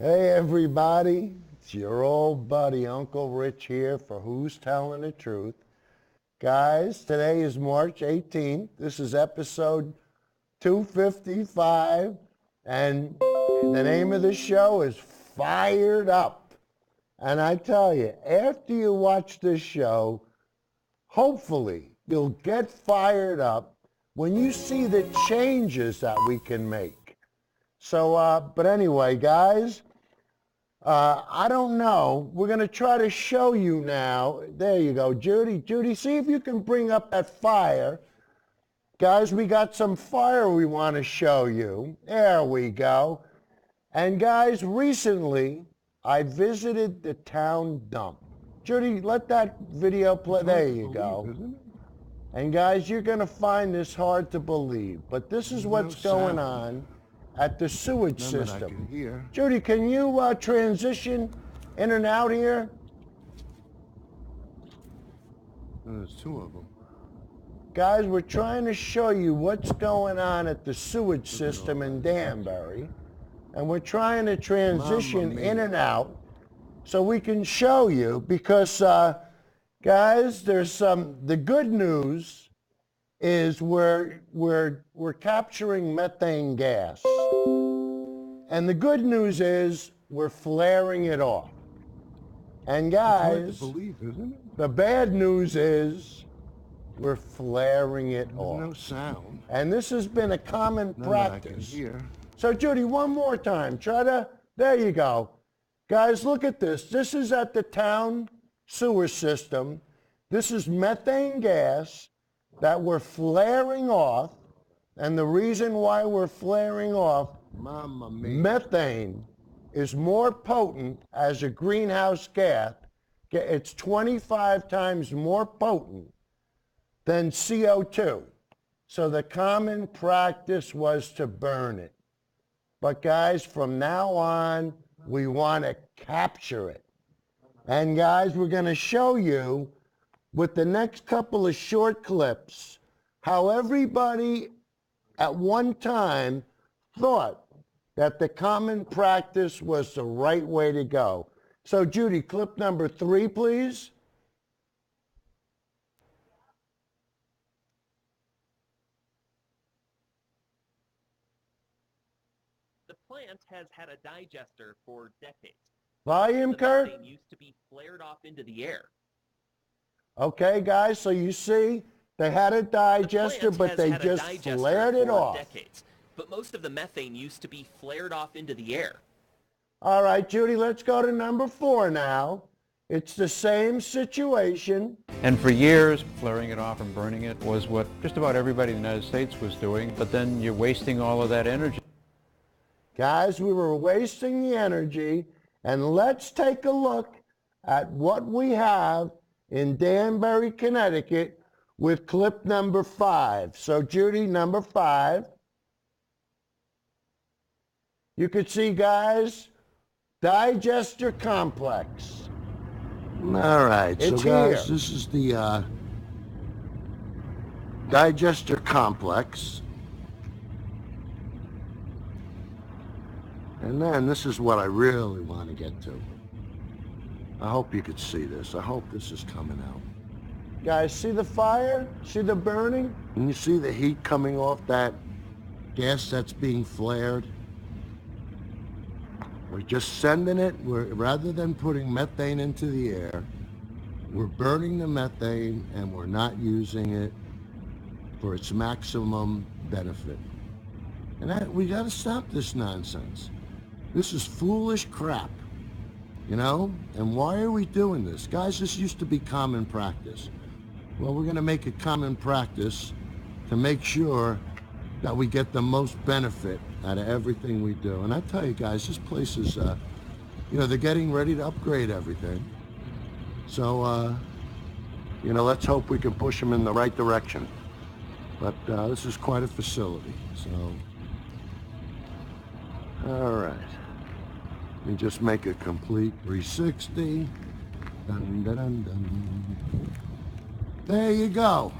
Hey everybody, it's your old buddy Uncle Rich here for Who's Telling the Truth. Guys, today is March 18th. This is episode 255, and the name of the show is Fired Up. And I tell you, after you watch this show, hopefully you'll get fired up when you see the changes that we can make. So, but anyway, guys, I don't know. We're going to try to show you now. There you go, Judy. Judy, see if you can bring up that fire. Guys, we got some fire we want to show you. There we go. And guys, recently, I visited the town dump. Judy, let that video play. There you go. And guys, you're going to find this hard to believe, but this is what's going on at the sewage system. Judy, can you transition in and out here? There's two of them. Guys, we're trying to show you what's going on at the sewage system in Danbury, and we're trying to transition in and out so we can show you, because guys, there's the good news is we're capturing methane gas. And the good news is we're flaring it off. And guys, It's hard to believe, isn't it? the bad news is we're flaring it off. No sound. And this has been a common None that I can practice. hear. So Judy, one more time. There you go. Guys, look at this. This is at the town sewer system. This is methane gas that we're flaring off, and the reason why we're flaring off, Mamma mia. methane is more potent as a greenhouse gas. It's 25 times more potent than CO2. So the common practice was to burn it. But guys, from now on, we want to capture it. And guys, we're going to show you with the next couple of short clips how everybody at one time thought that the common practice was the right way to go. So Judy, clip number 3, please. The plant has had a digester for decades. Volume, The Kurt. methane used to be flared off into the air. Okay, guys, so you see, they had a digester, but they just flared it off. Decades, but most of the methane used to be flared off into the air. All right, Judy, let's go to number 4 now. It's the same situation. And for years, flaring it off and burning it was what just about everybody in the United States was doing, but then you're wasting all of that energy. Guys, we were wasting the energy, and let's take a look at what we have in Danbury, Connecticut with clip number 5. So Judy, number 5. You could see, guys, digester complex. All right, It's so guys, here. this is the digester complex. And then this is what I really want to get to. I hope you could see this. I hope this is coming out. Guys, see the fire? See the burning? And you see the heat coming off that gas that's being flared? We're just sending it, rather than putting methane into the air, we're burning the methane and we're not using it for its maximum benefit. And we got to stop this nonsense. This is foolish crap, you know? And why are we doing this? Guys, this used to be common practice. Well, we're going to make it common practice to make sure that we get the most benefit out of everything we do. And I tell you guys, this place is, you know, they're getting ready to upgrade everything. So, you know, let's hope we can push them in the right direction. But this is quite a facility, so. All right. Let me just make a complete 360. Dun, dun, dun, dun. There you go.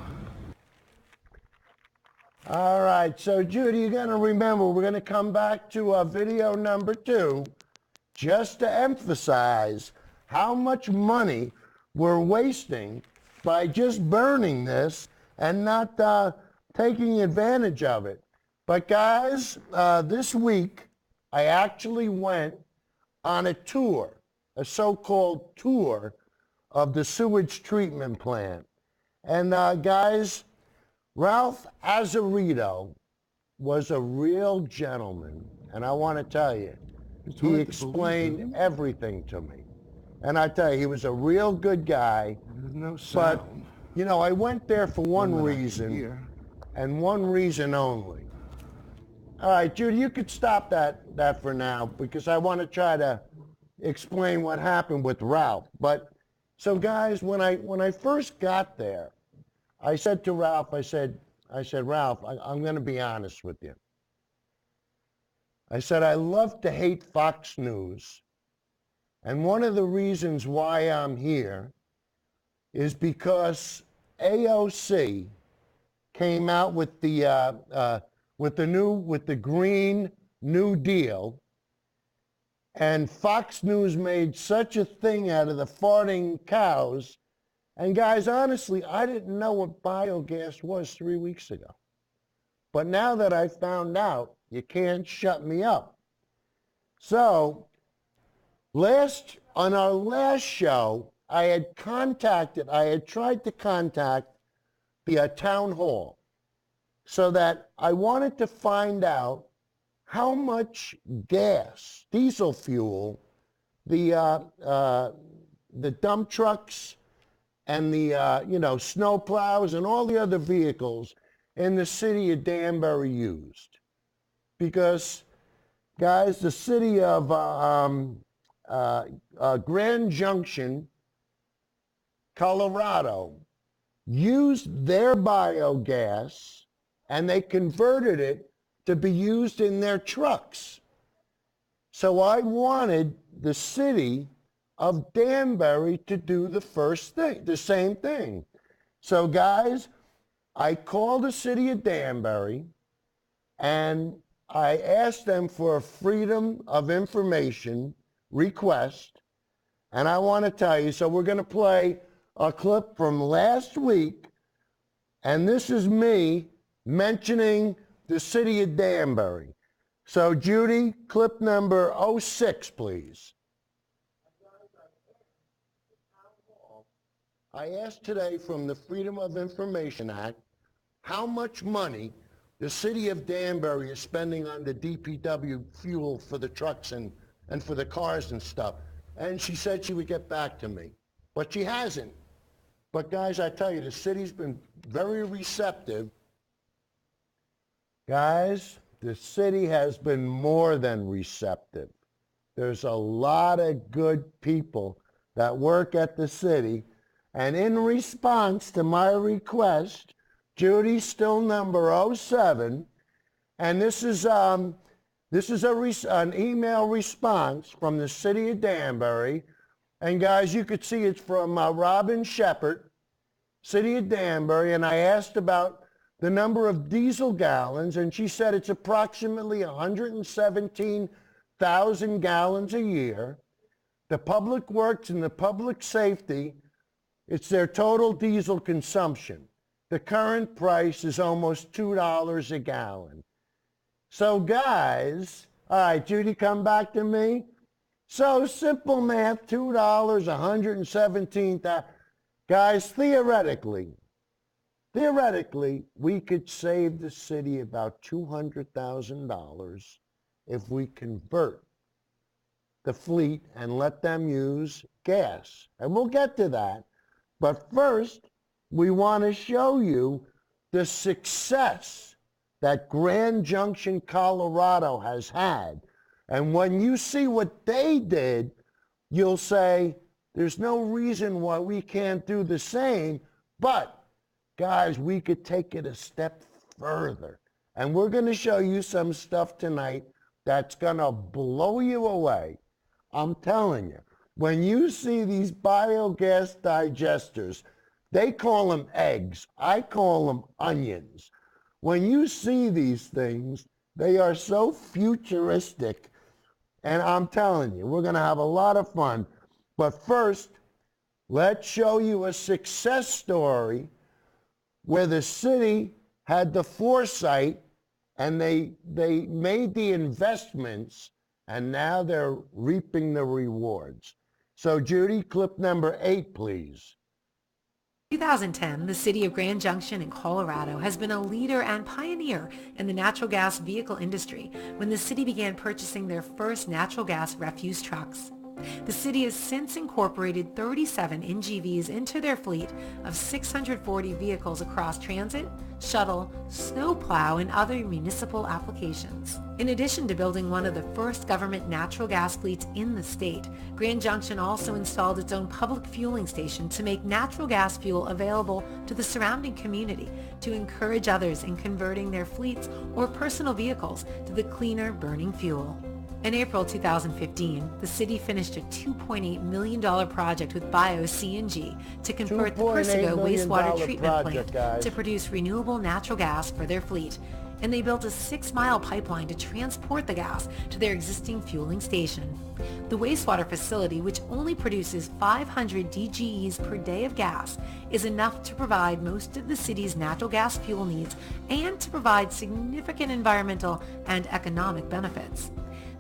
All right, so Judy, you're going to remember, we're going to come back to video number 2. just to emphasize how much money we're wasting by just burning this and not taking advantage of it. But guys, this week I actually went on a tour, a so-called tour of the sewage treatment plant. And guys, Ralph Azzarito was a real gentleman. And I want to tell you, he explained everything to me. And I tell you, he was a real good guy. There's no But, sound. you know, I went there for one reason, Here. and one reason only. All right, Judy, you could stop that for now, because I want to try to explain what happened with Ralph. But so guys, when I first got there, I said to Ralph, I said, Ralph, I'm going to be honest with you. I said, I love to hate Fox News. And one of the reasons why I'm here is because AOC came out with the Green New Deal, and Fox News made such a thing out of the farting cows. And guys, honestly, I didn't know what biogas was 3 weeks ago. But now that I found out, you can't shut me up. So, on our last show, I had tried to contact the town hall, so that I wanted to find out how much gas, diesel fuel, the dump trucks and the snow plows and all the other vehicles in the city of Danbury used. Because, guys, the city of Grand Junction, Colorado, used their biogas, and they converted it to be used in their trucks. So I wanted the city of Danbury to do the same thing. So guys, I called the city of Danbury, and I asked them for a Freedom of Information request. And I want to tell you, so we're going to play a clip from last week, and this is me mentioning the city of Danbury. So Judy, clip number 06, please. I asked today from the Freedom of Information Act how much money the city of Danbury is spending on the DPW fuel for the trucks and for the cars and stuff. And she said she would get back to me, but she hasn't. But guys, I tell you, the city's been very receptive. Guys, the city has been more than receptive. There's a lot of good people that work at the city. And in response to my request, Judy, still number 07, and this is an email response from the city of Danbury. And guys, you could see it's from Robin Shepherd, city of Danbury, and I asked about the number of diesel gallons, and she said it's approximately 117,000 gallons a year. The Public Works and the Public Safety, it's their total diesel consumption. The current price is almost $2 a gallon. So guys, all right, Judy, come back to me. So simple math, $2, 117,000. Guys, theoretically, we could save the city about $200,000 if we convert the fleet and let them use gas. And we'll get to that. But first, we want to show you the success that Grand Junction, Colorado has had. And when you see what they did, you'll say, there's no reason why we can't do the same. But, guys, we could take it a step further. And we're going to show you some stuff tonight that's going to blow you away. I'm telling you. When you see these biogas digesters, they call them eggs. I call them onions. When you see these things, they are so futuristic. And I'm telling you, we're going to have a lot of fun. But first, let's show you a success story where the city had the foresight and they made the investments and now they're reaping the rewards. So Judy, clip number 8, please. 2010, the city of Grand Junction in Colorado has been a leader and pioneer in the natural gas vehicle industry when the city began purchasing their first natural gas refuse trucks. The city has since incorporated 37 NGVs into their fleet of 640 vehicles across transit, shuttle, snowplow, and other municipal applications. In addition to building one of the first government natural gas fleets in the state, Grand Junction also installed its own public fueling station to make natural gas fuel available to the surrounding community to encourage others in converting their fleets or personal vehicles to the cleaner burning fuel. In April 2015, the city finished a $2.8 million project with Bio-CNG to convert the Persigo wastewater treatment plant to produce renewable natural gas for their fleet, and they built a 6-mile pipeline to transport the gas to their existing fueling station. The wastewater facility, which only produces 500 DGEs per day of gas, is enough to provide most of the city's natural gas fuel needs and to provide significant environmental and economic benefits.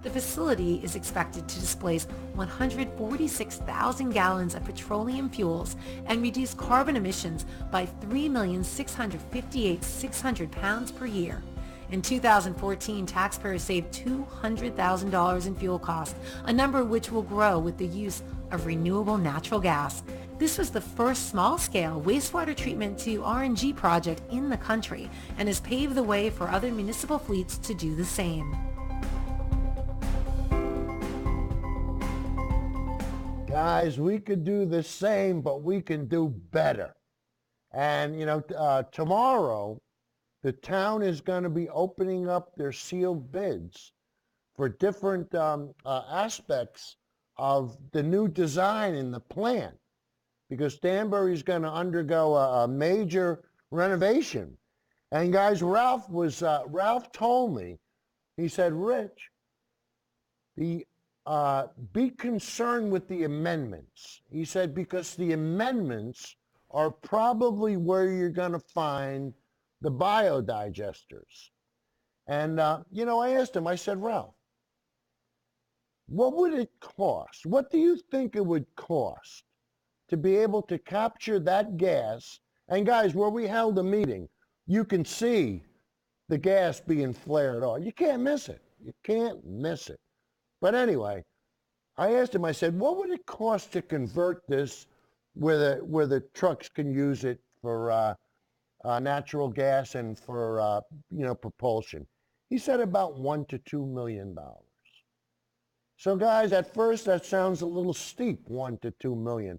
The facility is expected to displace 146,000 gallons of petroleum fuels and reduce carbon emissions by 3,658,600 pounds per year. In 2014, taxpayers saved $200,000 in fuel costs, a number which will grow with the use of renewable natural gas. This was the first small-scale wastewater treatment to RNG project in the country and has paved the way for other municipal fleets to do the same. Guys, we could do the same, but we can do better. And, tomorrow, the town is going to be opening up their sealed bids for different aspects of the new design in the plant, because Danbury's going to undergo a major renovation. And guys, Ralph told me, he said, Rich, be concerned with the amendments. He said, because the amendments are probably where you're going to find the biodigesters. And, I asked him, I said, Ralph, what would it cost? What do you think it would cost to be able to capture that gas? And guys, where we held a meeting, you can see the gas being flared off. You can't miss it. You can't miss it. But anyway, I asked him, I said, what would it cost to convert this where the trucks can use it for natural gas and for, propulsion? He said about $1 to $2 million. So guys, at first that sounds a little steep, $1 to $2 million,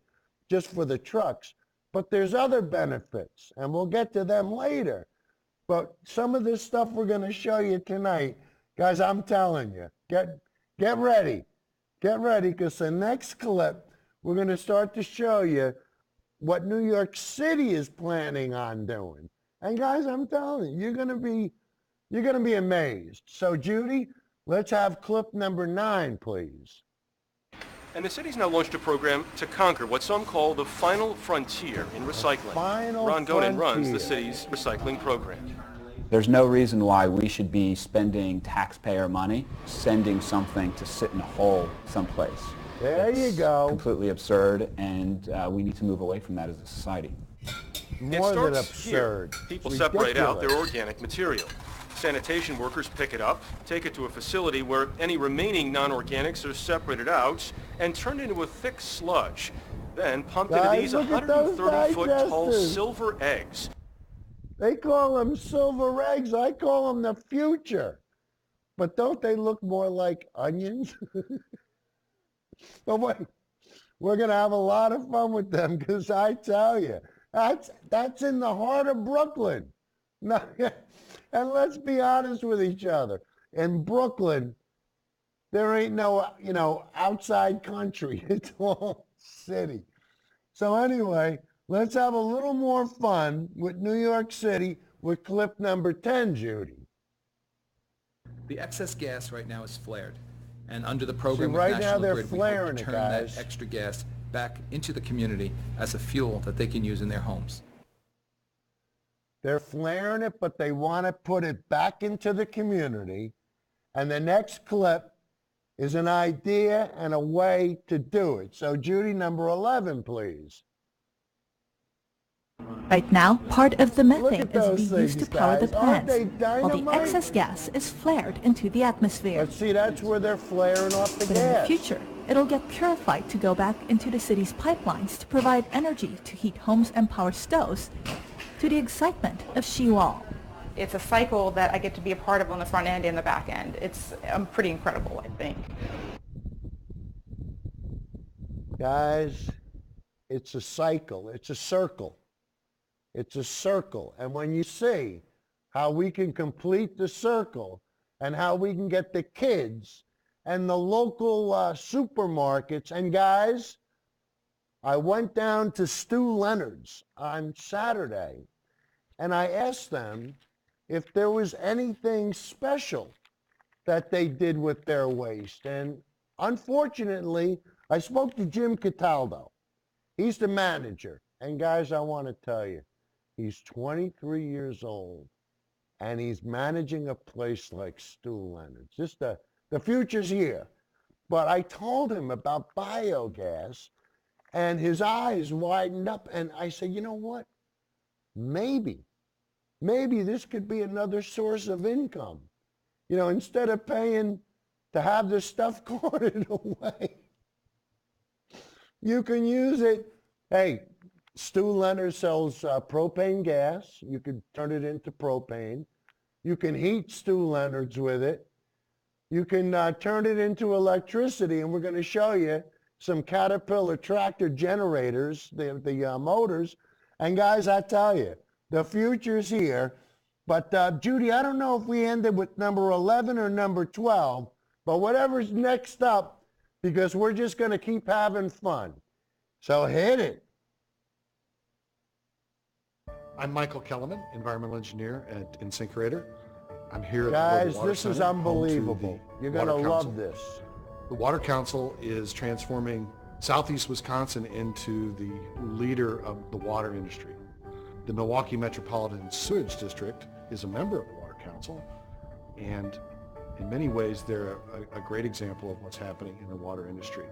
just for the trucks. But there's other benefits, and we'll get to them later. But some of this stuff we're going to show you tonight, guys, I'm telling you, get ready. Get ready, because the next clip, we're going to start to show you what New York City is planning on doing. And guys, I'm telling you, you're going to be amazed. So Judy, let's have clip number 9, please. And the city's now launched a program to conquer what some call the final frontier in recycling. Ron Gonen runs the city's recycling program. There's no reason why we should be spending taxpayer money sending something to sit in a hole someplace. There you go. Completely absurd, and we need to move away from that as a society. More than absurd. Here. People separate out their organic material. Sanitation workers pick it up, take it to a facility where any remaining non-organics are separated out and turned into a thick sludge, then pumped into these 130-foot tall silver eggs. They call them silver eggs. I call them the future. But don't they look more like onions? But wait, we're going to have a lot of fun with them, because I tell you, that's in the heart of Brooklyn. No, and let's be honest with each other. In Brooklyn, there ain't no, outside country. It's all city. So anyway, let's have a little more fun with New York City with clip number 10, Judy. The excess gas right now is flared, And under the program See, with right now National they're Grid, we hope flaring to it, turn that guys. extra gas back into the community as a fuel that they can use in their homes. They're flaring it, but they want to put it back into the community. And the next clip is an idea and a way to do it. So Judy, number 11, please. Right now, part of the Look methane at is those being used to things, power the guys. Aren't plants, they while the dynamite? excess gas is flared into the atmosphere. But see, that's where they're flaring off the But in the gas. future, it'll get purified to go back into the city's pipelines to provide energy to heat homes and power stoves, to the excitement of She-Wall. It's a cycle that I get to be a part of on the front end and the back end. It's pretty incredible, I think. Guys, it's a cycle. It's a circle. It's a circle. And when you see how we can complete the circle and how we can get the kids and the local supermarkets, and guys, I went down to Stu Leonard's on Saturday and I asked them if there was anything special that they did with their waste. And unfortunately, I spoke to Jim Cataldo. He's the manager. And guys, I want to tell you, he's 23 years old and he's managing a place like Stu Leonard's. Just the future's here. But I told him about biogas and his eyes widened up and I said, you know what? Maybe this could be another source of income. You know, instead of paying to have this stuff carted away, you can use it. Hey, Stu Leonard sells propane gas. You can turn it into propane. You can heat Stu Leonard's with it. You can turn it into electricity, and we're going to show you some Caterpillar tractor generators, the motors. And guys, I tell you, the future's here. But Judy, I don't know if we ended with number 11 or number 12, but whatever's next up, because we're just going to keep having fun. So hit it. I'm Michael Kellerman, environmental engineer at InSinkErator. I'm here at Guys, the Global Water this is Center, home to unbelievable. the You're going to Water love Council. this. The Water Council is transforming Southeast Wisconsin into the leader of the water industry. The Milwaukee Metropolitan Sewage District is a member of the Water Council, and in many ways they're a great example of what's happening in the water industry.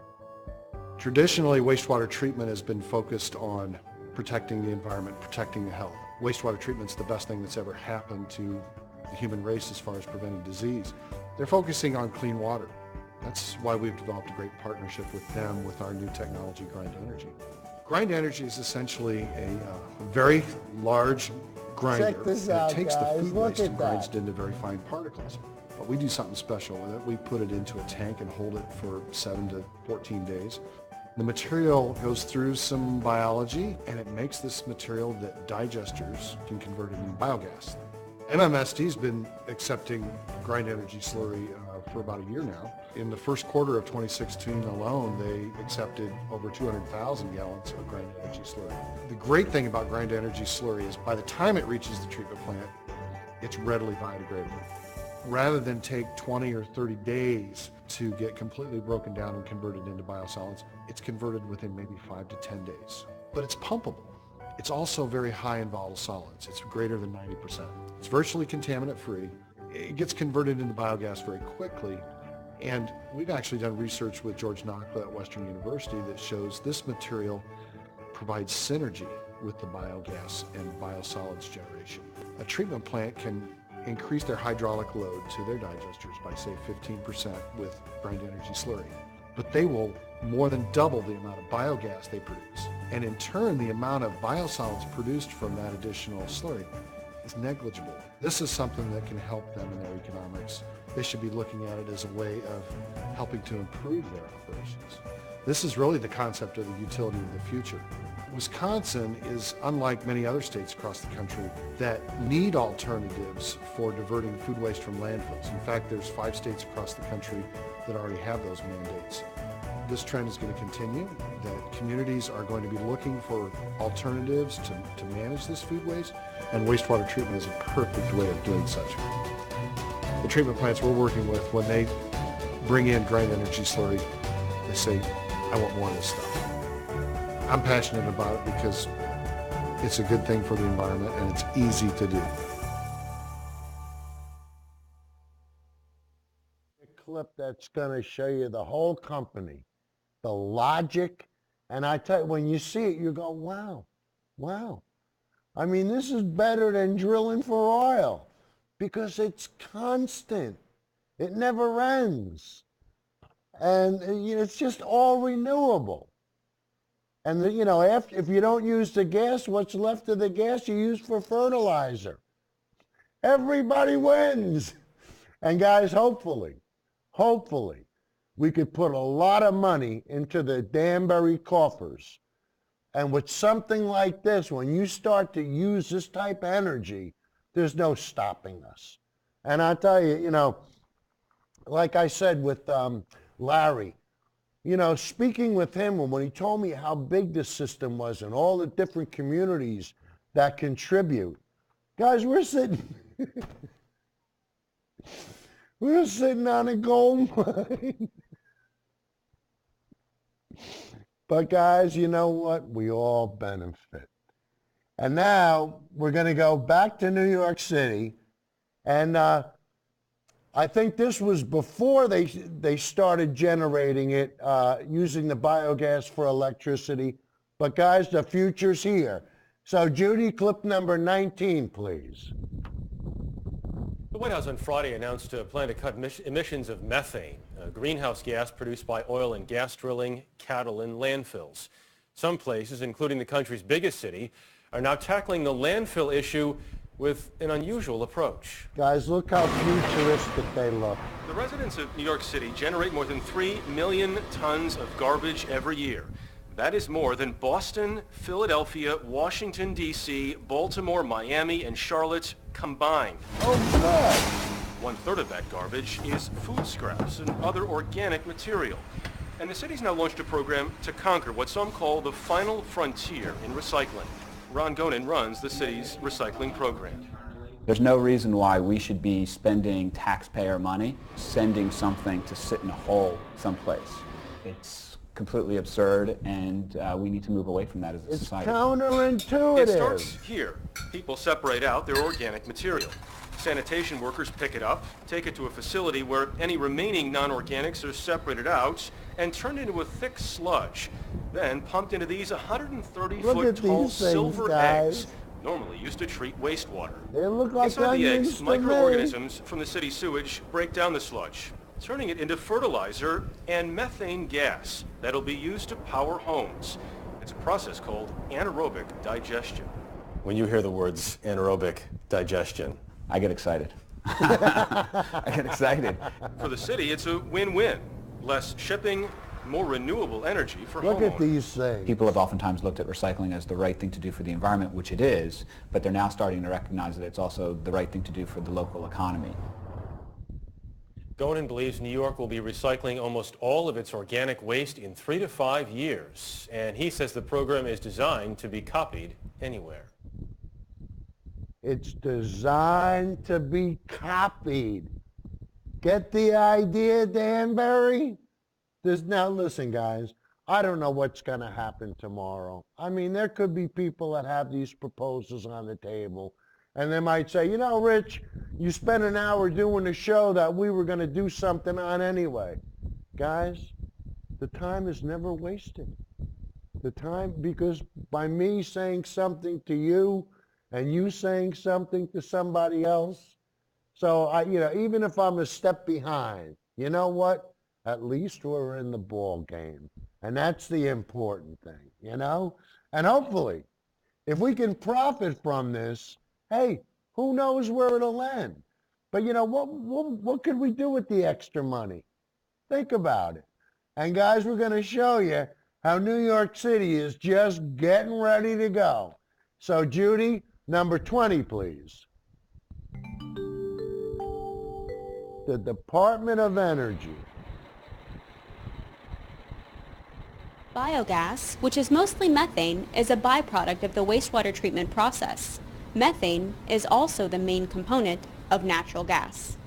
Traditionally, wastewater treatment has been focused on protecting the environment, protecting the health. Wastewater treatment's the best thing that's ever happened to the human race as far as preventing disease. They're focusing on clean water. That's why we've developed a great partnership with them with our new technology, Grind Energy. Grind Energy is essentially a very large grinder Check this that out, takes guys. the food Look waste at and grinds that. it into very fine particles. But we do something special with it. We put it into a tank and hold it for 7 to 14 days. The material goes through some biology and it makes this material that digesters can convert into biogas. MMSD's been accepting Grind Energy slurry for about a year now. In the first quarter of 2016 alone, they accepted over 200,000 gallons of Grind Energy slurry. The great thing about Grind Energy slurry is by the time it reaches the treatment plant, it's readily biodegradable. Rather than take 20 or 30 days to get completely broken down and converted into biosolids, it's converted within maybe 5 to 10 days. But it's pumpable. It's also very high in volatile solids. It's greater than 90%. It's virtually contaminant-free. It gets converted into biogas very quickly. And we've actually done research with George Nakla at Western University that shows this material provides synergy with the biogas and biosolids generation. A treatment plant can increase their hydraulic load to their digesters by, say, 15% with Grind Energy slurry. But they will more than double the amount of biogas they produce. And in turn, the amount of biosolids produced from that additional slurry is negligible. This is something that can help them in their economics. They should be looking at it as a way of helping to improve their operations. This is really the concept of the utility of the future. Wisconsin is unlike many other states across the country that need alternatives for diverting food waste from landfills. In fact, there's 5 states across the country that already have those mandates. This trend is going to continue, that communities are going to be looking for alternatives to manage this food waste, and wastewater treatment is a perfect way of doing such. The treatment plants we're working with, when they bring in drain energy slurry, they say, I want more of this stuff. I'm passionate about it because it's a good thing for the environment and it's easy to do. A clip that's going to show you the whole company, the logic, and I tell you, when you see it, you go, wow, wow. I mean, this is better than drilling for oil because it's constant. It never ends. And it's just all renewable. And if you don't use the gas, what's left of the gas you use for fertilizer. Everybody wins. And guys, hopefully, we could put a lot of money into the Danbury coffers. And with something like this, when you start to use this type of energy, there's no stopping us. And I tell you, like I said with Larry, speaking with him, and when he told me how big the system was and all the different communities that contribute, guys, we're sitting on a gold mine. But guys, you know what? We all benefit. And now we're going to go back to New York City. And I think this was before they started generating it using the biogas for electricity. But guys, the future's here. So Judy, clip number 19, please. The White House on Friday announced a plan to cut emissions of methane, a greenhouse gas produced by oil and gas drilling, cattle, and landfills. Some places, including the country's biggest city, are now tackling the landfill issue with an unusual approach. Guys, look how futuristic they look. The residents of New York City generate more than 3 million tons of garbage every year. That is more than Boston, Philadelphia, Washington, D.C., Baltimore, Miami, and Charlotte combined. Oh, good. 1/3 of that garbage is food scraps and other organic material. And the city's now launched a program to conquer what some call the final frontier in recycling. Ron Gonen runs the city's recycling program. There's no reason why we should be spending taxpayer money sending something to sit in a hole someplace. It's completely absurd, and we need to move away from that as a society. It's counterintuitive. It starts here. People separate out their organic material. Sanitation workers pick it up, take it to a facility where any remaining non-organics are separated out and turned into a thick sludge, then pumped into these 130-foot tall silver eggs, normally used to treat wastewater. They look like inside the eggs, onions to microorganisms from the city sewage break down the sludge, turning it into fertilizer and methane gas that'll be used to power homes. It's a process called anaerobic digestion. When you hear the words anaerobic digestion, I get excited. I get excited. For the city, it's a win-win. Less shipping, more renewable energy for homeowners. Look at these things. People have oftentimes looked at recycling as the right thing to do for the environment, which it is, but they're now starting to recognize that it's also the right thing to do for the local economy. Gonen believes New York will be recycling almost all of its organic waste in 3 to 5 years, and he says the program is designed to be copied anywhere. It's designed to be copied. Get the idea, Danbury? Now listen, guys, I don't know what's going to happen tomorrow. I mean, there could be people that have these proposals on the table, and they might say, Rich, you spent an hour doing a show that we were going to do something on anyway. Guys, the time is never wasted. The time, because by me saying something to you and you saying something to somebody else, so even if I'm a step behind, you know what? At least we're in the ball game. And that's the important thing, And hopefully, if we can profit from this, hey, who knows where it'll end? But what could we do with the extra money? Think about it. And guys, we're going to show you how New York City is just getting ready to go. So Judy, number 20, please. The Department of Energy. Biogas, which is mostly methane, is a byproduct of the wastewater treatment process. Methane is also the main component of natural gas.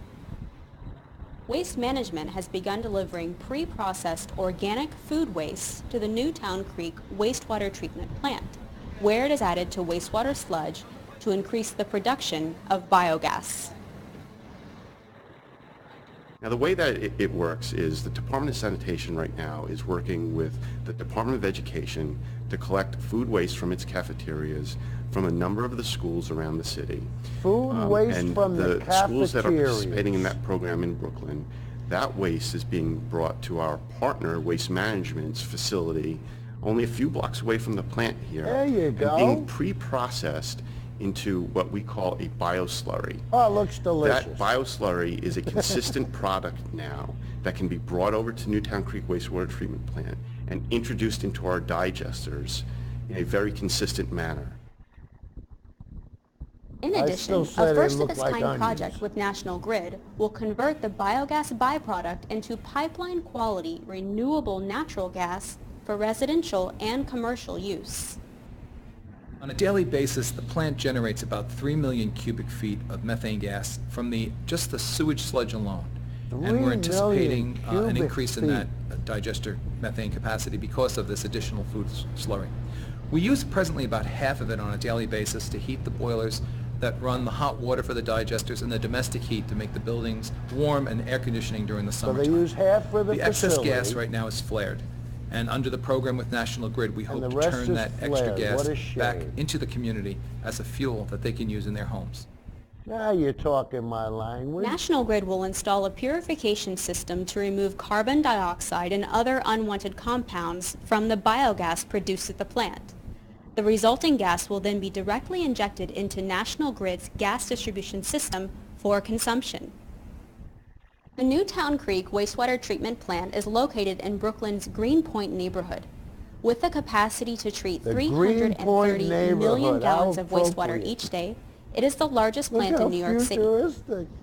Waste Management has begun delivering pre-processed organic food waste to the Newtown Creek wastewater treatment plant, where it is added to wastewater sludge to increase the production of biogas. Now, the way that it works is the Department of Sanitation right now is working with the Department of Education to collect food waste from its cafeterias from a number of the schools around the city. Food waste and from the cafeterias. Schools that are participating in that program in Brooklyn, that waste is being brought to our partner, Waste Management's facility, only a few blocks away from the plant here. There you go. And being pre-processed into what we call a bioslurry. Oh, it looks delicious. That bioslurry is a consistent product now that can be brought over to Newtown Creek Wastewater Treatment Plant and introduced into our digesters in a very consistent manner. In addition, a first-of-its-kind project with National Grid will convert the biogas byproduct into pipeline-quality renewable natural gas for residential and commercial use. On a daily basis, the plant generates about 3 million cubic feet of methane gas from just the sewage sludge alone. And we're anticipating an increase in that digester methane capacity because of this additional food slurry. We use presently about half of it on a daily basis to heat the boilers that run the hot water for the digesters and the domestic heat to make the buildings warm and air conditioning during the summertime. So they use half for the excess facility. gas right now is flared. And under the program with National Grid, we hope to turn that extra gas back into the community as a fuel that they can use in their homes. Now you're talking my language. National Grid will install a purification system to remove carbon dioxide and other unwanted compounds from the biogas produced at the plant. The resulting gas will then be directly injected into National Grid's gas distribution system for consumption. The Newtown Creek wastewater treatment plant is located in Brooklyn's Greenpoint neighborhood. With the capacity to treat 330 million gallons of wastewater each day, it is the largest plant in New York City.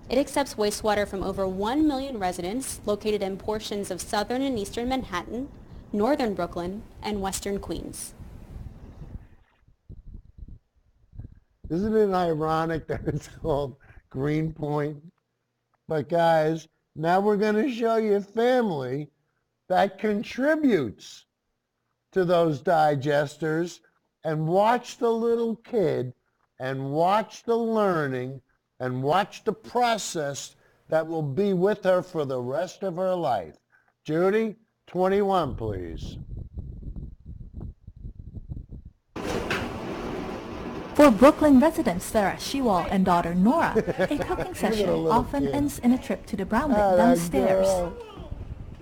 It accepts wastewater from over 1 million residents located in portions of southern and eastern Manhattan, northern Brooklyn, and western Queens. Isn't it ironic that it's called Greenpoint? But guys, now we're going to show you a family that contributes to those digesters, and watch the little kid and watch the learning and watch the process that will be with her for the rest of her life. Judy, 21, please. For Brooklyn residents Sarah Shewall and daughter Nora, a cooking session often ends in a trip to the brown bin downstairs.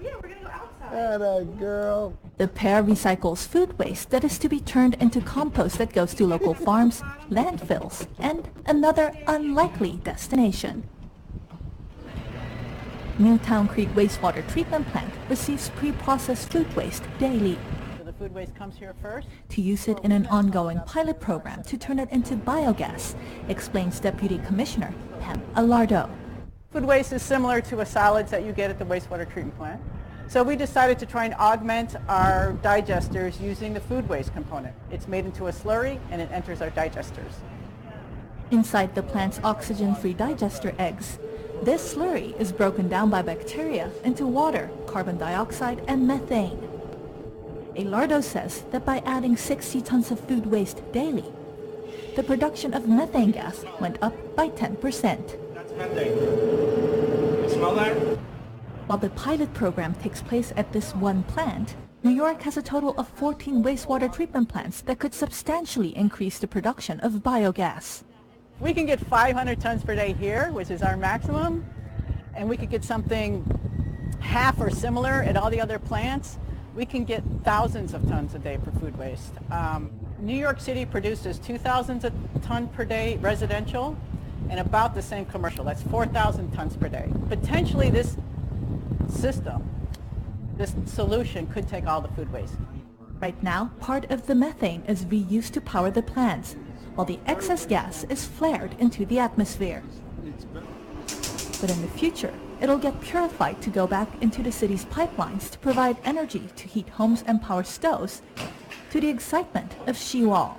Yeah, we're going to go outside. Atta girl. The pair recycles food waste that is to be turned into compost that goes to local farms, landfills, and another unlikely destination. Newtown Creek Wastewater Treatment Plant receives pre-processed food waste daily. The food waste comes here first. To use it in an ongoing pilot program to turn it into biogas, explains Deputy Commissioner Pam Alardo. Food waste is similar to a solids that you get at the wastewater treatment plant. So we decided to try and augment our digesters using the food waste component. It's made into a slurry and it enters our digesters. Inside the plant's oxygen-free digester eggs, this slurry is broken down by bacteria into water, carbon dioxide, and methane. Alardo says that by adding 60 tons of food waste daily, the production of methane gas went up by 10%. That's methane. You smell that? While the pilot program takes place at this one plant, New York has a total of 14 wastewater treatment plants that could substantially increase the production of biogas. We can get 500 tons per day here, which is our maximum, and we could get something half or similar at all the other plants. We can get thousands of tons a day for food waste. New York City produces 2,000 a ton per day residential and about the same commercial. That's 4,000 tons per day. Potentially this system, this solution could take all the food waste. Right now, part of the methane is reused to power the plants, while the excess gas is flared into the atmosphere. But in the future, it'll get purified to go back into the city's pipelines to provide energy to heat homes and power stoves, to the excitement of Shewall.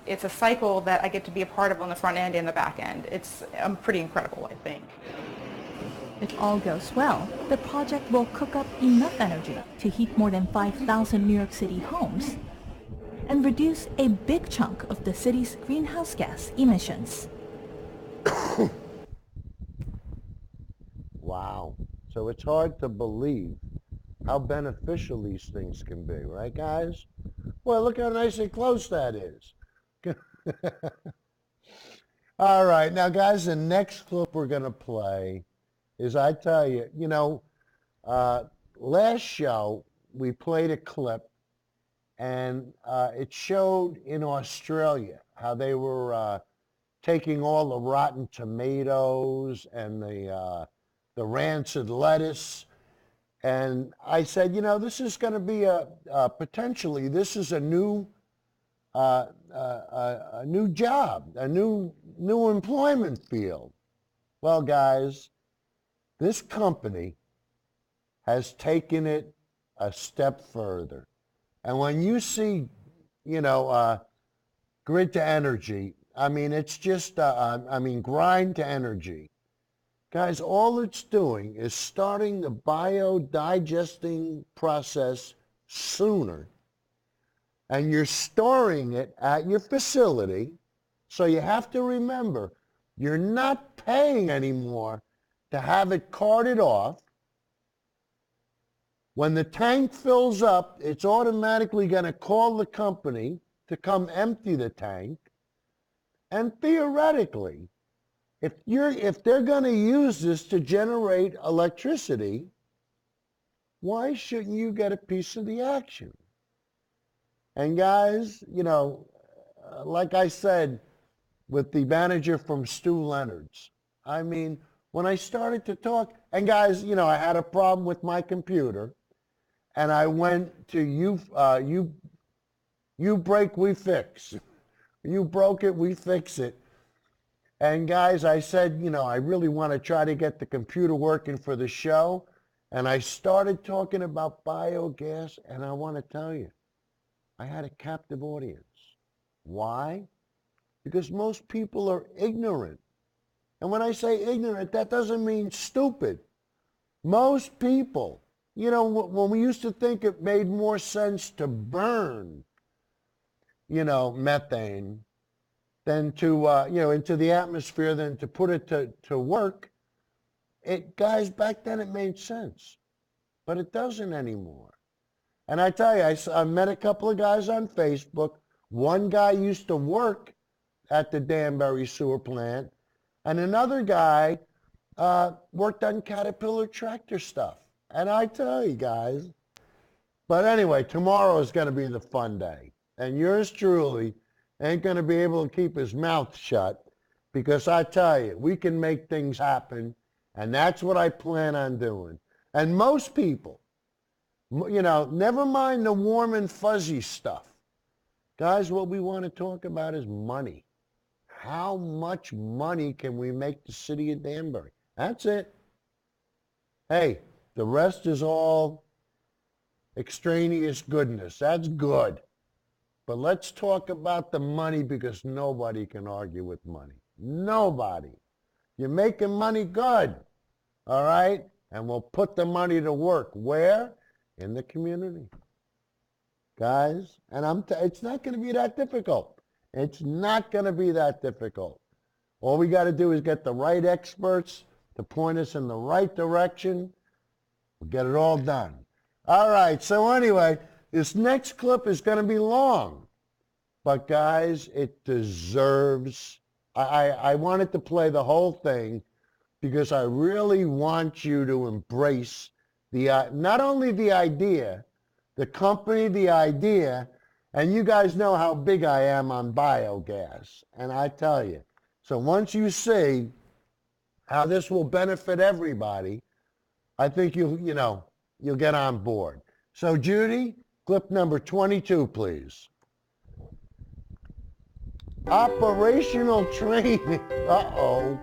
It's a cycle that I get to be a part of on the front end and the back end. It's pretty incredible, I think. If all goes well, the project will cook up enough energy to heat more than 5,000 New York City homes and reduce a big chunk of the city's greenhouse gas emissions. Wow. So it's hard to believe how beneficial these things can be, right, guys? Well, look how nice and close that is. All right. Now, guys, the next clip we're going to play is, I tell you, last show we played a clip, and it showed in Australia how they were taking all the rotten tomatoes and the rancid lettuce. And I said, this is going to be potentially, this is a new job, a new employment field. Well, guys, this company has taken it a step further. And when you see, grid to energy, I mean, it's just, grind to energy. Guys, all it's doing is starting the biodigesting process sooner, and you're storing it at your facility. So you have to remember, you're not paying anymore to have it carted off. When the tank fills up, it's automatically going to call the company to come empty the tank. And theoretically, if they're going to use this to generate electricity, why shouldn't you get a piece of the action? And guys, like I said with the manager from Stu Leonard's, I mean, when I started to talk, and guys, I had a problem with my computer, and I went to you break, we fix. You broke it, we fix it. And guys, I said, I really want to try to get the computer working for the show. And I started talking about biogas, and I want to tell you, I had a captive audience. Why? Because most people are ignorant. And when I say ignorant, that doesn't mean stupid. Most people, when we used to think it made more sense to burn, methane, than to, into the atmosphere than to put it to work. Guys, back then it made sense, but it doesn't anymore. And I tell you, I met a couple of guys on Facebook. One guy used to work at the Danbury sewer plant, and another guy worked on Caterpillar tractor stuff. And I tell you guys, but anyway, tomorrow is going to be the fun day. And yours truly ain't going to be able to keep his mouth shut, because I tell you, we can make things happen, and that's what I plan on doing. And most people, never mind the warm and fuzzy stuff. Guys, what we want to talk about is money. How much money can we make the city of Danbury? That's it. Hey, the rest is all extraneous goodness. That's good. But let's talk about the money, because nobody can argue with money. Nobody. You're making money, good. All right? And we'll put the money to work. Where? In the community. Guys, and it's not going to be that difficult. It's not going to be that difficult. All we got to do is get the right experts to point us in the right direction. We'll get it all done. All right, so anyway, this next clip is going to be long, but guys, it deserves, I wanted to play the whole thing because I really want you to embrace not only the idea, the company, the idea, and you guys know how big I am on biogas, and I tell you, so once you see how this will benefit everybody, I think you'll get on board. So Judy, clip number 22, please. Operational training. Uh-oh.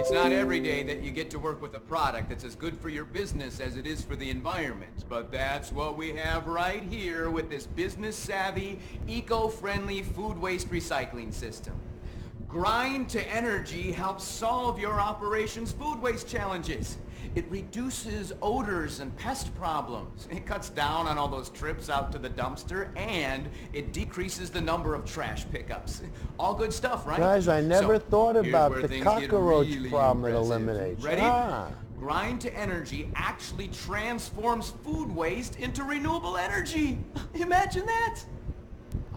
It's not every day that you get to work with a product that's as good for your business as it is for the environment, but that's what we have right here with this business-savvy, eco-friendly food waste recycling system. Grind to Energy helps solve your operation's food waste challenges. It reduces odors and pest problems. It cuts down on all those trips out to the dumpster, and it decreases the number of trash pickups. All good stuff, right? Guys, I never thought here's about where the things cockroach get really problem it impressive. eliminates. Ready? Ah. Grind to Energy actually transforms food waste into renewable energy. Imagine that.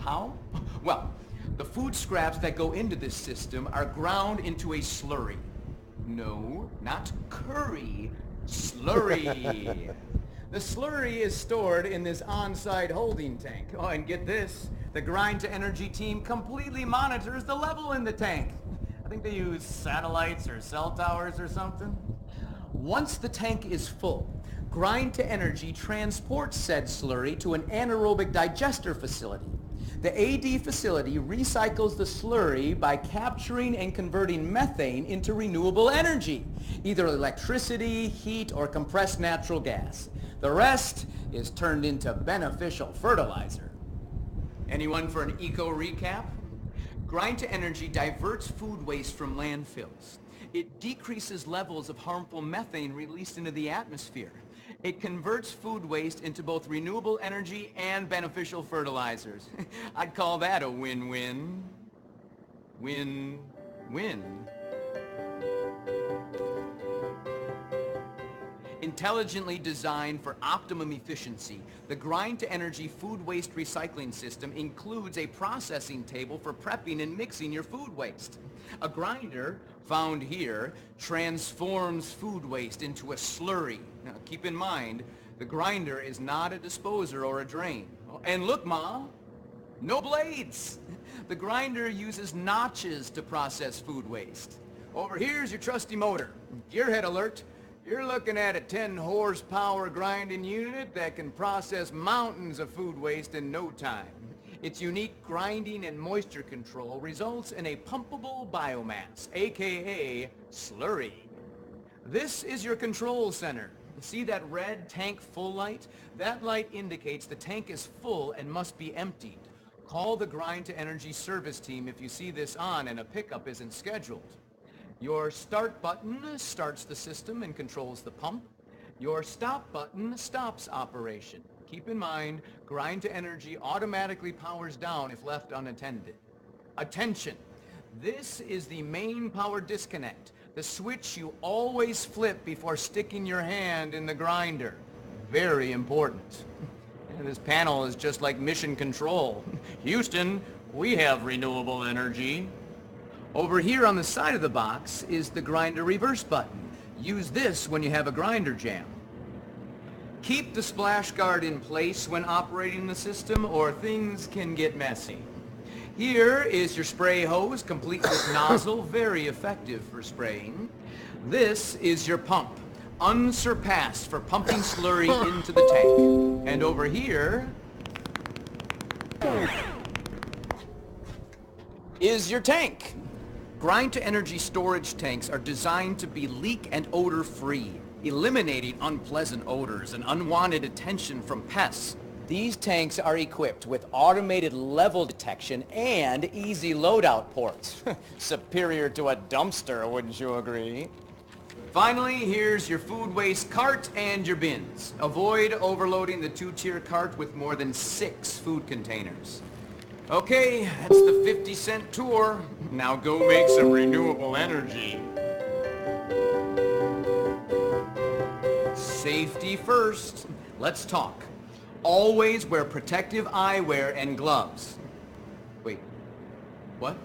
How? Well, the food scraps that go into this system are ground into a slurry. No, not curry, slurry. The slurry is stored in this on-site holding tank. Oh, and get this, the Grind to Energy team completely monitors the level in the tank. I think they use satellites or cell towers or something. Once the tank is full, Grind to Energy transports said slurry to an anaerobic digester facility. The AD facility recycles the slurry by capturing and converting methane into renewable energy, either electricity, heat, or compressed natural gas. The rest is turned into beneficial fertilizer. Anyone for an eco recap? Grind to Energy diverts food waste from landfills. It decreases levels of harmful methane released into the atmosphere. It converts food waste into both renewable energy and beneficial fertilizers. I'd call that a win-win. Win-win. Intelligently designed for optimum efficiency, the Grind to Energy food waste recycling system includes a processing table for prepping and mixing your food waste. A grinder, found here, transforms food waste into a slurry. Now keep in mind, the grinder is not a disposer or a drain. And look, Ma, no blades. The grinder uses notches to process food waste. Over here's your trusty motor. Gearhead alert. You're looking at a 10 horsepower grinding unit that can process mountains of food waste in no time. Its unique grinding and moisture control results in a pumpable biomass, aka slurry. This is your control center. See that red tank full light? That light indicates the tank is full and must be emptied. Call the Grind to Energy service team if you see this on and a pickup isn't scheduled. Your start button starts the system and controls the pump. Your stop button stops operation. Keep in mind, Grind to Energy automatically powers down if left unattended. Attention! This is the main power disconnect, the switch you always flip before sticking your hand in the grinder. Very important. And this panel is just like mission control. Houston, we have renewable energy. Over here on the side of the box is the grinder reverse button. Use this when you have a grinder jam. Keep the splash guard in place when operating the system or things can get messy. Here is your spray hose, complete with nozzle, very effective for spraying. This is your pump, unsurpassed for pumping slurry into the tank. And over here is your tank. Grind to Energy storage tanks are designed to be leak and odor free, eliminating unpleasant odors and unwanted attention from pests. These tanks are equipped with automated level detection and easy loadout ports. Superior to a dumpster, wouldn't you agree? Finally, here's your food waste cart and your bins. Avoid overloading the two-tier cart with more than 6 food containers. Okay, that's the 50-cent tour. Now go make some renewable energy. Safety first. Let's talk. Always wear protective eyewear and gloves. Wait, what?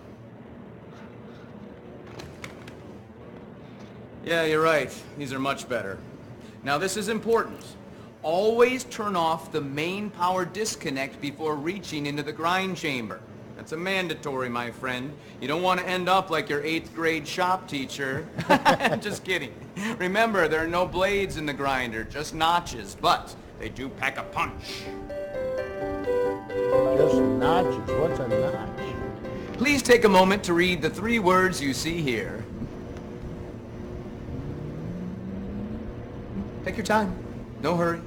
Yeah, you're right. These are much better. Now this is important. Always turn off the main power disconnect before reaching into the grind chamber. That's a mandatory, my friend. You don't want to end up like your 8th grade shop teacher. Just kidding. Remember, there are no blades in the grinder, just notches, but they do pack a punch. Just notches. What's a notch? Please take a moment to read the 3 words you see here. Take your time. No hurry.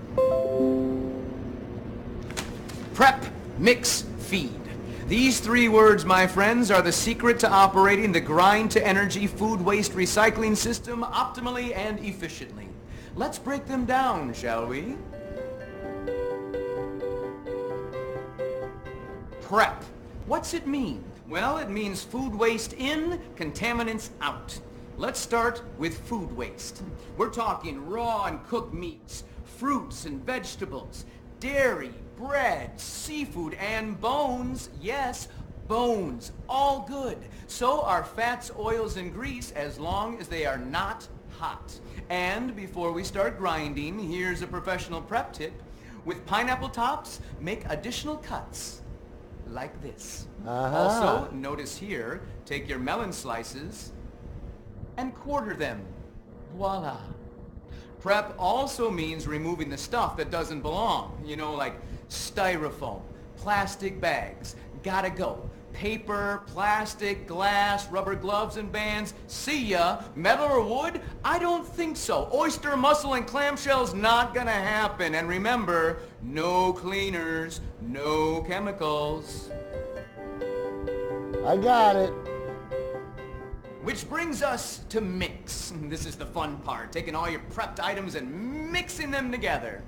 Prep, mix, feed. These 3 words, my friends, are the secret to operating the grind-to-energy food waste recycling system optimally and efficiently. Let's break them down, shall we? Prep. What's it mean? Well, it means food waste in, contaminants out. Let's start with food waste. We're talking raw and cooked meats, fruits and vegetables, dairy, bread, seafood, and bones. Yes, bones. All good. So are fats, oils, and grease as long as they are not hot. And before we start grinding, here's a professional prep tip. With pineapple tops, make additional cuts like this. Also, notice here, take your melon slices and quarter them. Voila. Prep also means removing the stuff that doesn't belong. You know, like styrofoam, plastic bags, gotta go. Paper, plastic, glass, rubber gloves and bands. See ya. Metal or wood? I don't think so. Oyster, mussel, and clamshells, not gonna happen. And remember, no cleaners, no chemicals. I got it. Which brings us to mix. This is the fun part, taking all your prepped items and mixing them together.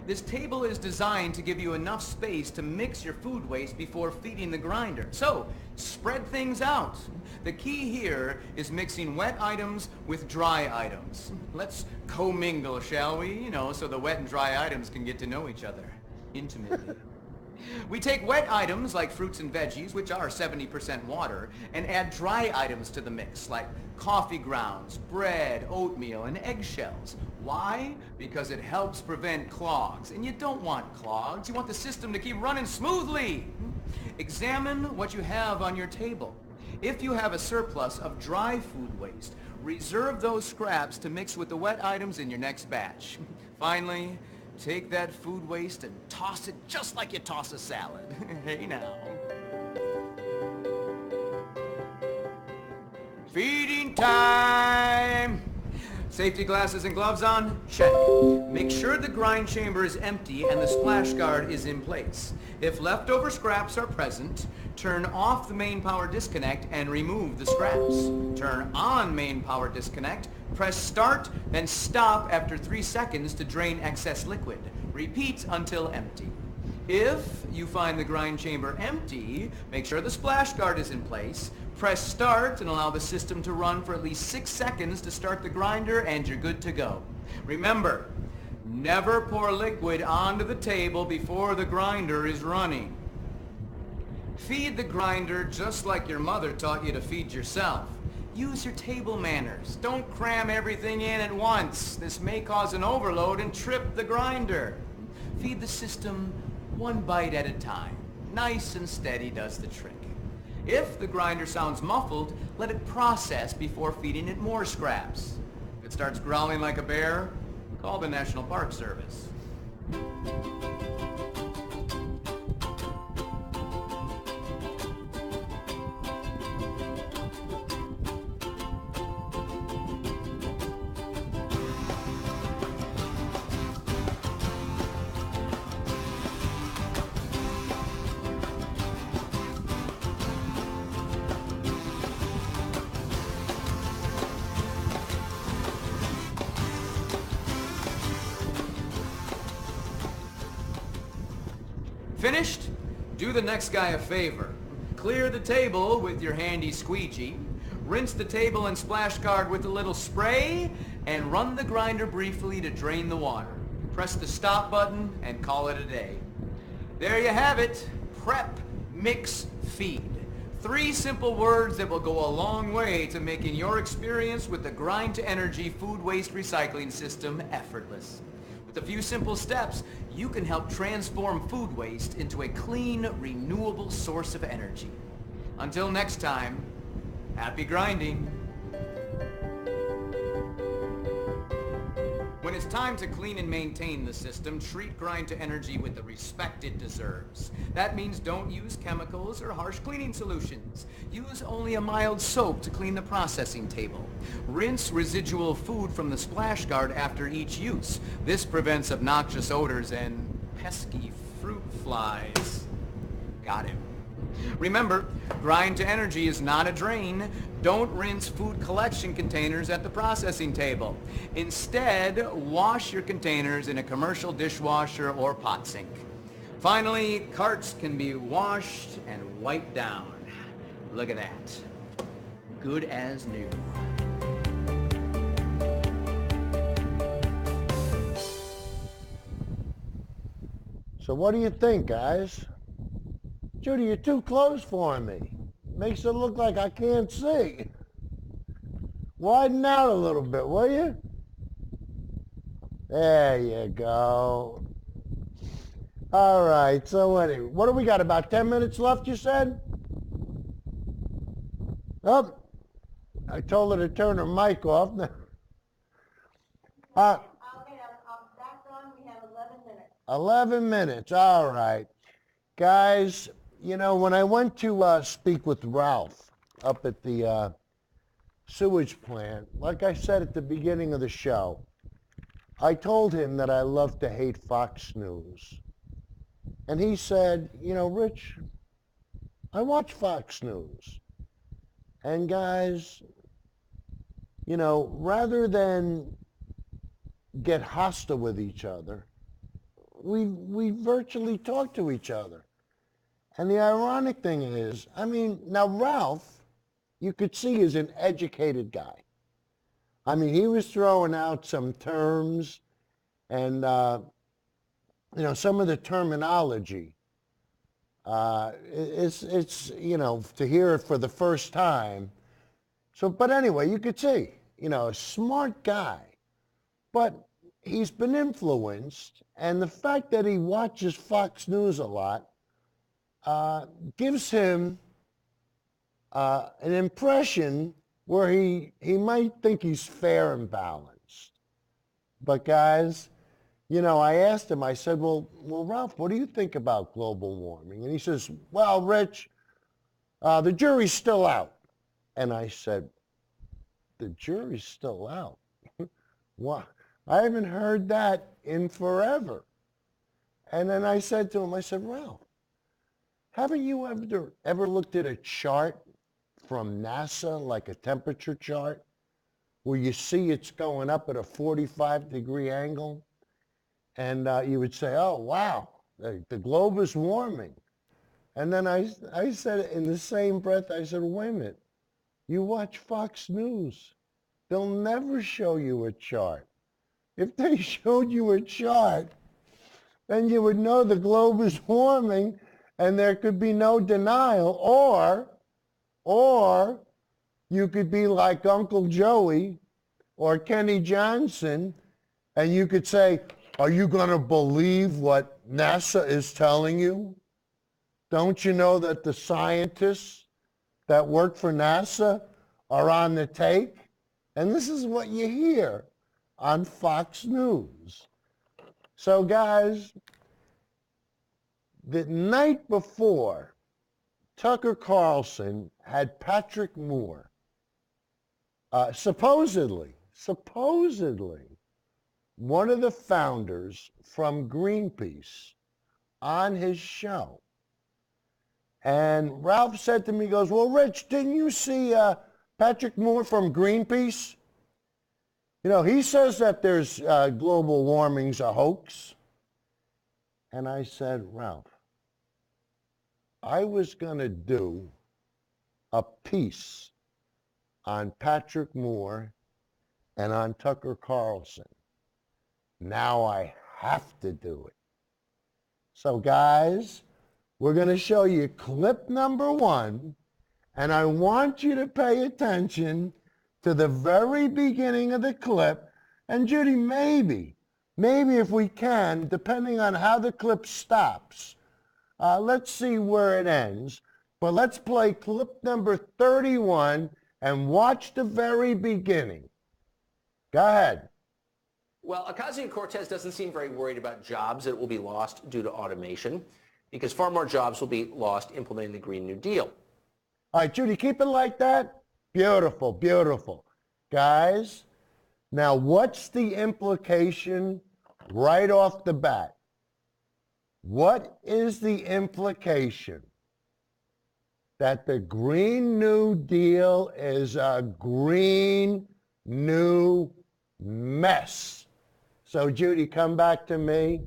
This table is designed to give you enough space to mix your food waste before feeding the grinder. So, spread things out. The key here is mixing wet items with dry items. Let's commingle, shall we? You know, so the wet and dry items can get to know each other intimately. We take wet items like fruits and veggies, which are 70% water, and add dry items to the mix, like coffee grounds, bread, oatmeal, and eggshells. Why? Because it helps prevent clogs. And you don't want clogs. You want the system to keep running smoothly. Examine what you have on your table. If you have a surplus of dry food waste, reserve those scraps to mix with the wet items in your next batch. Finally, take that food waste and toss it just like you toss a salad. Hey now. Feeding time! Safety glasses and gloves on? Check. Make sure the grind chamber is empty and the splash guard is in place. If leftover scraps are present, turn off the main power disconnect and remove the scraps. Turn on main power disconnect, press start, then stop after 3 seconds to drain excess liquid. Repeat until empty. If you find the grind chamber empty, make sure the splash guard is in place. Press start and allow the system to run for at least 6 seconds to start the grinder and you're good to go. Remember, never pour liquid onto the table before the grinder is running. Feed the grinder just like your mother taught you to feed yourself. Use your table manners. Don't cram everything in at once. This may cause an overload and trip the grinder. Feed the system 1 bite at a time. Nice and steady does the trick. If the grinder sounds muffled, let it process before feeding it more scraps. If it starts growling like a bear, call the National Park Service. Finished? Do the next guy a favor. Clear the table with your handy squeegee, rinse the table and splash guard with a little spray, and run the grinder briefly to drain the water. Press the stop button and call it a day. There you have it. Prep, mix, feed. 3 simple words that will go a long way to making your experience with the grind-to-energy food waste recycling system effortless. With a few simple steps, you can help transform food waste into a clean, renewable source of energy. Until next time, happy grinding. When When it's time to clean and maintain the system, treat grind to energy with the respect it deserves. That means don't use chemicals or harsh cleaning solutions. Use only a mild soap to clean the processing table. Rinse residual food from the splash guard after each use. This prevents obnoxious odors and pesky fruit flies. Got him. Remember, grind to energy is not a drain. Don't rinse food collection containers at the processing table. Instead, wash your containers in a commercial dishwasher or pot sink. Finally, carts can be washed and wiped down. Look at that. Good as new. So what do you think, guys? Judy, you're too close for me. Makes it look like I can't see. Widen out a little bit, will you? There you go. All right, so anyway, what do we got, about 10 minutes left, you said? Oh, I told her to turn her mic off. I'll back on, we have 11 minutes. 11 minutes, all right. Guys, you know, when I went to speak with Ralph up at the sewage plant, like I said at the beginning of the show, I told him that I love to hate Fox News. And he said, you know, Rich, I watch Fox News. And guys, you know, rather than get hostile with each other, we virtually talk to each other. And the ironic thing is, I mean, now Ralph, you could see is an educated guy. I mean, he was throwing out some terms and, you know, some of the terminology. It's, you know, to hear it for the first time. So, but anyway, you could see, you know, a smart guy. But he's been influenced, and the fact that he watches Fox News a lot gives him an impression where he might think he's fair and balanced. But guys, you know, I asked him, I said, well, Ralph, what do you think about global warming? And he says, well, Rich, the jury's still out. And I said, the jury's still out? What? I haven't heard that in forever. And then I said to him, I said, Ralph, haven't you ever looked at a chart from NASA, like a temperature chart, where you see it's going up at a 45-degree angle? And you would say, oh, wow, the globe is warming. And then I said in the same breath, I said, wait a minute, you watch Fox News. They'll never show you a chart. If they showed you a chart, then you would know the globe is warming and there could be no denial, or you could be like Uncle Joey or Kenny Johnson, and you could say, are you going to believe what NASA is telling you? Don't you know that the scientists that work for NASA are on the take? And this is what you hear on Fox News. So guys, the night before, Tucker Carlson had Patrick Moore, supposedly, one of the founders from Greenpeace, on his show. And Ralph said to me, he goes, well, Rich, didn't you see Patrick Moore from Greenpeace? You know, he says that there's global warming's a hoax. And I said, Ralph, I was going to do a piece on Patrick Moore and on Tucker Carlson. Now I have to do it. So guys, we're going to show you clip number 1, and I want you to pay attention to the very beginning of the clip. And Judy, maybe if we can, depending on how the clip stops, let's see where it ends. But let's play clip number 31 and watch the very beginning. Go ahead. Well, Ocasio-Cortez doesn't seem very worried about jobs that will be lost due to automation, because far more jobs will be lost implementing the Green New Deal. All right, Judy, keep it like that. Beautiful, beautiful. Guys, now what's the implication right off the bat? What is the implication? That the Green New Deal is a green new mess. So Judy, come back to me.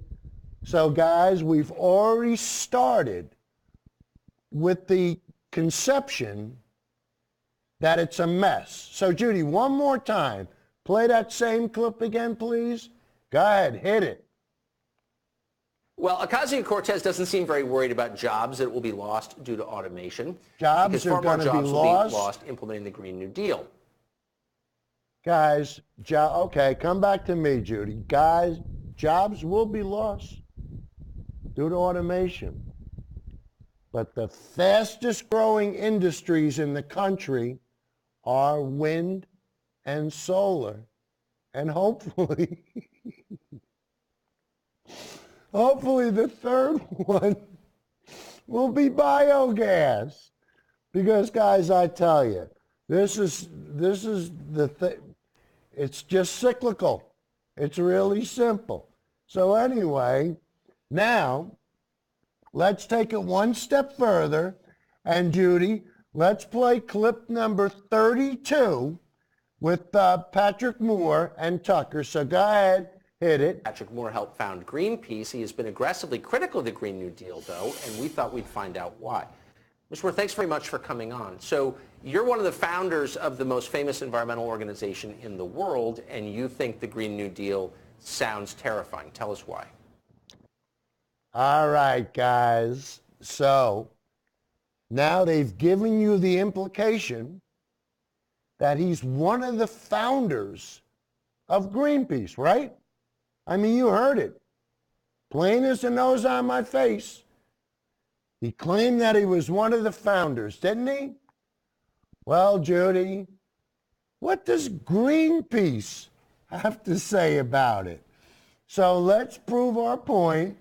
So guys, we've already started with the conception that it's a mess. So Judy, one more time, play that same clip again, please. Go ahead, hit it. Well, Ocasio-Cortez doesn't seem very worried about jobs that will be lost due to automation. Jobs because are far more going to be jobs will be lost. lost implementing the Green New Deal. Guys, okay, come back to me, Judy. Guys, jobs will be lost due to automation. But the fastest growing industries in the country are wind and solar. And hopefully, hopefully the third one will be biogas. Because guys, I tell you, this is the thing. It's just cyclical. It's really simple. So anyway, now let's take it one step further. And Judy, let's play clip number 32 with Patrick Moore and Tucker. So go ahead, hit it. Patrick Moore helped found Greenpeace. He has been aggressively critical of the Green New Deal, though, and we thought we'd find out why. Mr. Moore, thanks very much for coming on. So you're one of the founders of the most famous environmental organization in the world, and you think the Green New Deal sounds terrifying. Tell us why. All right, guys. So now they've given you the implication that he's one of the founders of Greenpeace, right? I mean, you heard it. Plain as the nose on my face. He claimed that he was one of the founders, didn't he? Well, Judy, what does Greenpeace have to say about it? So let's prove our point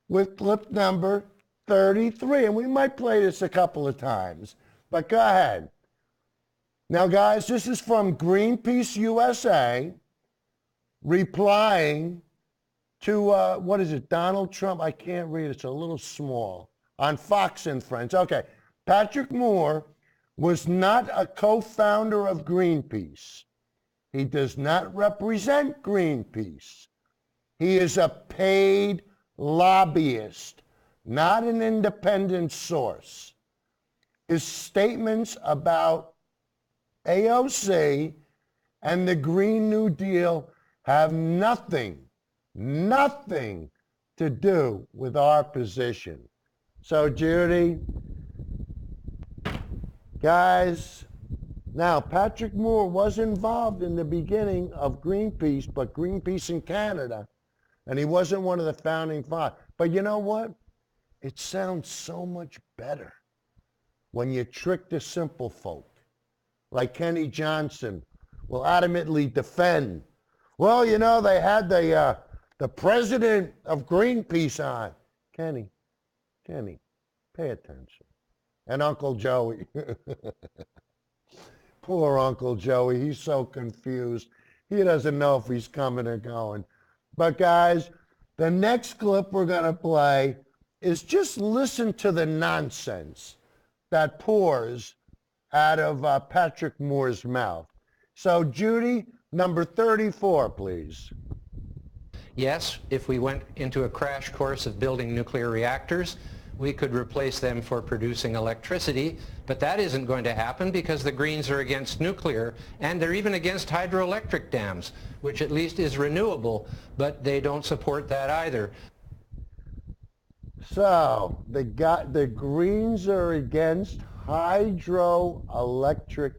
with clip number 33. And we might play this a couple of times, but go ahead. Now, guys, this is from Greenpeace USA replying to, what is it, Donald Trump? I can't read. It's a little small. On Fox and Friends. Okay. Patrick Moore was not a co-founder of Greenpeace. He does not represent Greenpeace. He is a paid lobbyist, not an independent source. His statements about AOC and the Green New Deal have nothing to do with our position. So, Judy, guys, now Patrick Moore was involved in the beginning of Greenpeace, but Greenpeace in Canada, and he wasn't one of the founding fathers. But you know what? It sounds so much better when you trick the simple folk, like Kenny Johnson will adamantly defend. Well, you know, they had the president of Greenpeace on. Kenny, pay attention. And Uncle Joey. Poor Uncle Joey. He's so confused. He doesn't know if he's coming or going. But guys, the next clip we're going to play is just listen to the nonsense that pours out of Patrick Moore's mouth. So Judy, number 34, please. Yes, if we went into a crash course of building nuclear reactors, we could replace them for producing electricity, but that isn't going to happen because the Greens are against nuclear, and they're even against hydroelectric dams, which at least is renewable, but they don't support that either. So, the Greens are against hydroelectric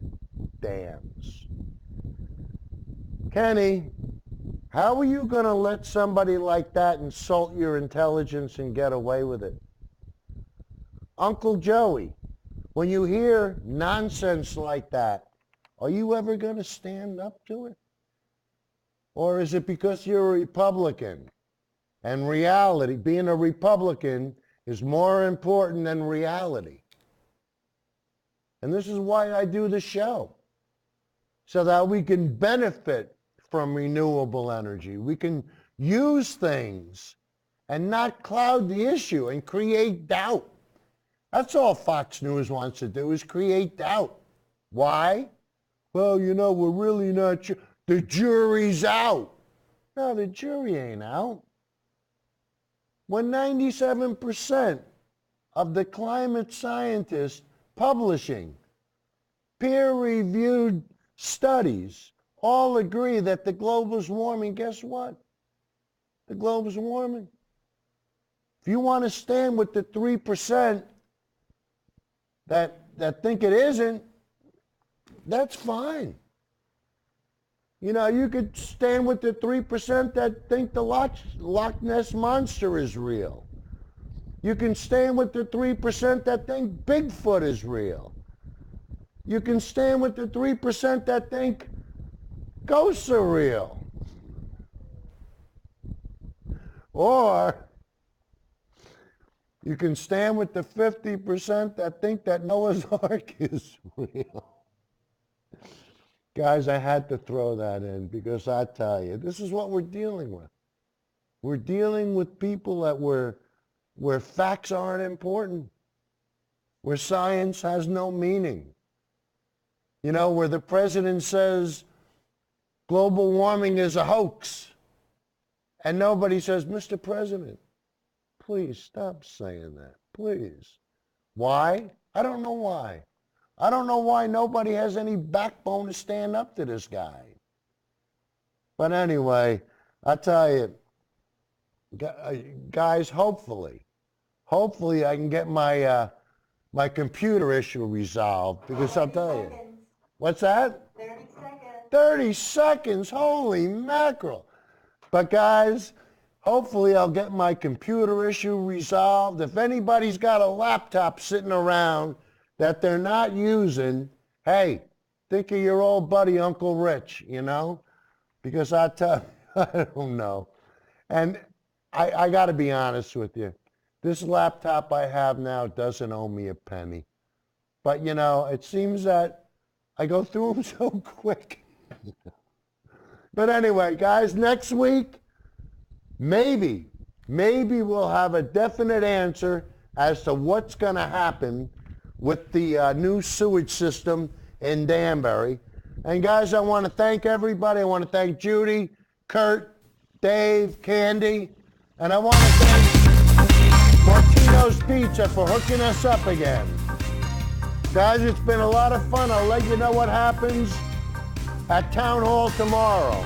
dams. Kenny, how are you going to let somebody like that insult your intelligence and get away with it? Uncle Joey, when you hear nonsense like that, are you ever going to stand up to it? Or is it because you're a Republican? And reality, being a Republican is more important than reality. And this is why I do the show, so that we can benefit from renewable energy. We can use things and not cloud the issue and create doubt. That's all Fox News wants to do, is create doubt. Why? Well, you know, we're really not sure. The jury's out. No, the jury ain't out. When 97% of the climate scientists publishing peer-reviewed studies all agree that the globe is warming, guess what? The globe is warming. If you want to stand with the 3% that think it isn't, that's fine. You know, you could stand with the 3% that think the Loch Ness Monster is real. You can stand with the 3% that think Bigfoot is real. You can stand with the 3% that think ghosts are real. Or you can stand with the 50% that think that Noah's Ark is real. Guys, I had to throw that in because I tell you, this is what we're dealing with. We're dealing with people that where facts aren't important, where science has no meaning. You know, where the president says global warming is a hoax, and nobody says, Mr. President, please stop saying that, please. Why? I don't know why. I don't know why nobody has any backbone to stand up to this guy. But anyway, I tell you, guys, hopefully I can get my my computer issue resolved, because I'll tell you. What's that? 30 seconds. 30 seconds, holy mackerel. But guys, hopefully I'll get my computer issue resolved. If anybody's got a laptop sitting around that they're not using, hey, think of your old buddy, Uncle Rich, you know? Because I tell you, I don't know. And I got to be honest with you. This laptop I have now doesn't owe me a penny. But, you know, it seems that I go through them so quick. But anyway, guys, next week, maybe we'll have a definite answer as to what's going to happen with the new sewage system in Danbury. And guys, I want to thank everybody. I want to thank Judy, Kurt, Dave, Candy, and I want to thank Martino's Pizza for hooking us up again. Guys, it's been a lot of fun. I'll let you know what happens at Town Hall tomorrow.